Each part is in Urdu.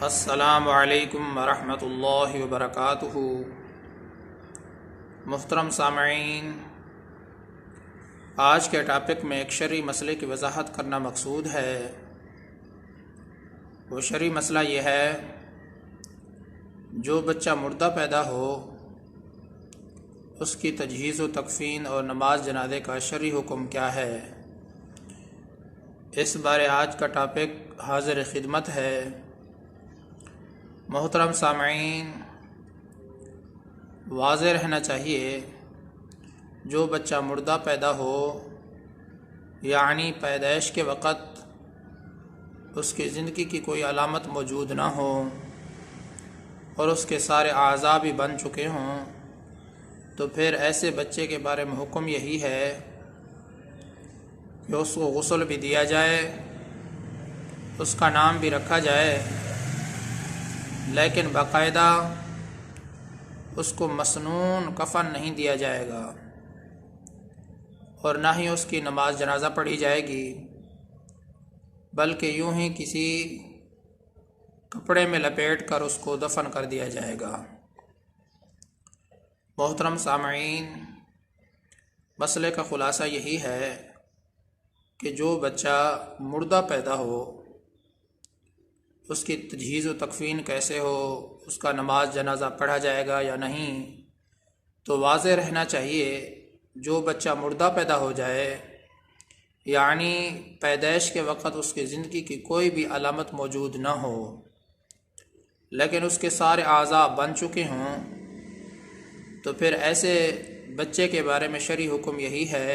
السلام علیکم ورحمۃ اللہ وبرکاتہ۔ محترم سامعین، آج کے ٹاپک میں ایک شرعی مسئلے کی وضاحت کرنا مقصود ہے۔ وہ شرعی مسئلہ یہ ہے، جو بچہ مردہ پیدا ہو اس کی تجہیز و تکفین اور نماز جنازے کا شرعی حکم کیا ہے۔ اس بارے آج کا ٹاپک حاضر خدمت ہے۔ محترم سامعین، واضح رہنا چاہیے، جو بچہ مردہ پیدا ہو یعنی پیدائش کے وقت اس کی زندگی کی کوئی علامت موجود نہ ہو اور اس کے سارے اعضاء بھی بن چکے ہوں، تو پھر ایسے بچے کے بارے میں حکم یہی ہے کہ اس کو غسل بھی دیا جائے، اس کا نام بھی رکھا جائے، لیکن باقاعدہ اس کو مسنون کفن نہیں دیا جائے گا اور نہ ہی اس کی نماز جنازہ پڑھی جائے گی، بلکہ یوں ہی کسی کپڑے میں لپیٹ کر اس کو دفن کر دیا جائے گا۔ محترم سامعین، مسئلے کا خلاصہ یہی ہے کہ جو بچہ مردہ پیدا ہو اس کی تجہیز و تکفین کیسے ہو، اس کا نماز جنازہ پڑھا جائے گا یا نہیں، تو واضح رہنا چاہیے، جو بچہ مردہ پیدا ہو جائے یعنی پیدائش کے وقت اس کی زندگی کی کوئی بھی علامت موجود نہ ہو لیکن اس کے سارے اعضاء بن چکے ہوں، تو پھر ایسے بچے کے بارے میں شرعی حکم یہی ہے،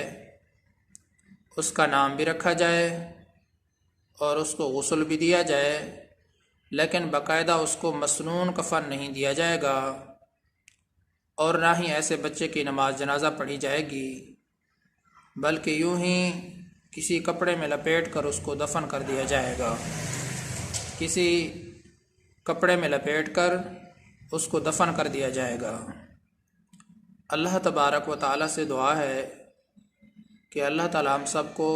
اس کا نام بھی رکھا جائے اور اس کو غسل بھی دیا جائے، لیکن باقاعدہ اس کو مسنون کفن نہیں دیا جائے گا اور نہ ہی ایسے بچے کی نماز جنازہ پڑھی جائے گی، بلکہ یوں ہی کسی کپڑے میں لپیٹ کر اس کو دفن کر دیا جائے گا۔ کسی کپڑے میں لپیٹ کر اس کو دفن کر دیا جائے گا۔ اللہ تبارک و تعالیٰ سے دعا ہے کہ اللہ تعالیٰ ہم سب کو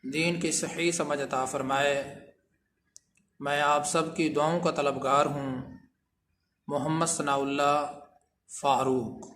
دین کی صحیح سمجھ عطا فرمائے۔ میں آپ سب کی دعاؤں کا طلبگار ہوں۔ محمد ثناء اللہ فاروق۔